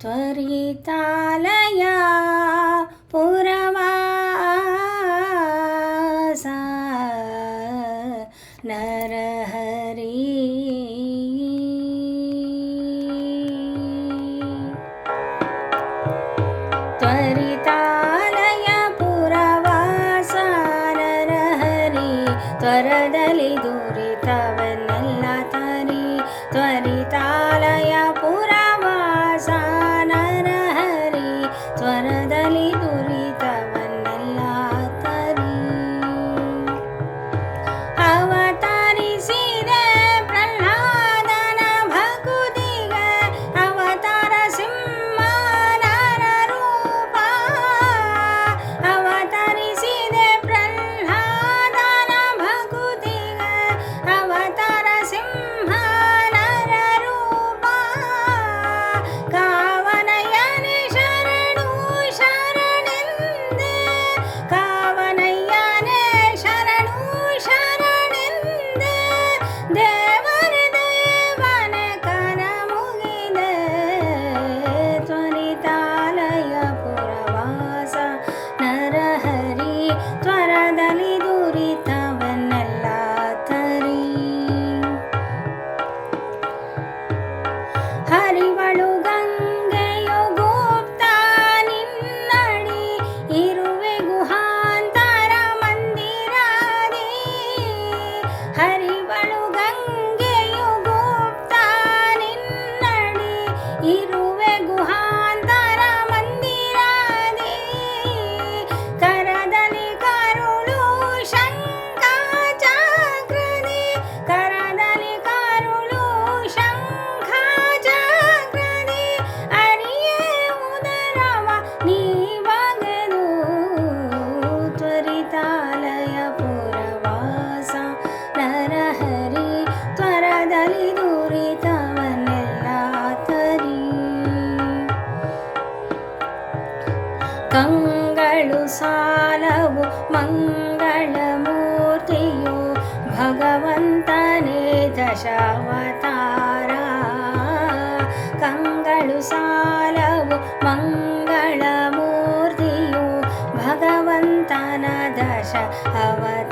त्वरितालय पुरवासा नरहरि त्वरितालय पुरवासा नरहरि त्वरदलि दुरितवನ್ನೆಲ್ಲ ತರಿ त्वरितालय पुरवासा नरहरि त्वरदलि दुरितವನ್ನೆಲ್ಲ ತರಿ ಅವತರಿಸಿದೆ ಪ್ರಹ್ಲಾದನ ಭಕುತಿಗೆ ಅವತಾರ ಸಿಂಹ ನರ ರೂಪ ಅವತರಿಸಿದೆ ಪ್ರಹ್ಲಾದನ ಭಕುತಿಗೆ ಅವತಾರ ಸಿಂಹ ನರ ರೂಪ ಕಾವನಯ್ಯನೇ ಶರಣು ಶರಣೆಂದೆ ಕಾವನಯ್ಯನೇ ಶರಣು ಶರಣೆಂದೆ ದೇವರ ದೇವನ ಕರ ಮುಗಿದೆ ತ್ವರಿತಾಲಯ ಪುರವಾಸ ನರಹರಿ ತ್ವರದಲಿ ದುರಿತವನ್ನೆಲ್ಲ ತರಿ ಹರಿವಳು ಗಂಗೆಯು ಗುಪ್ತ ನಿನ್ನಡಿ ಇರುವೆ ಗುಹಾಂತರ ಮಂದಿರದಿ ಹರಿವಳು ಗಂಗೆಯು ಗುಪ್ತ ನಿನ್ನಡಿ ಇರುವೆ ಗುಹಾಂತರ ಮಂದಿರದಿ ಕರದಲ್ಲಿ ಕರುಳು ಶಂಖ ಚಕ್ರದಿ ಕರದಲ್ಲಿ ಕರುಳು ಶಂಖ ಚಕ್ರದಿ ಅರಿಯೇ ಉದರವ ನೀ ಬಗೆದು ತ್ವರಿತಾಲಯ ಪುರವಾಸ ನರಹರಿ ತ್ವರದಲಿ ದುರಿತವನ್ನೆಲ್ಲ ತರಿ ಕಂಗಳು ಸಾಲವು ಮಂಗಳ ಮೂರ್ತಿಯು ಭಗವಂತನೇ ದಶಾವತಾರ ಕಂಗಳು ಸಾಲವು ಮಂಗಳ ಮೂರ್ತಿಯು ಭಗವಂತನ ದಶ ಅವತಾರ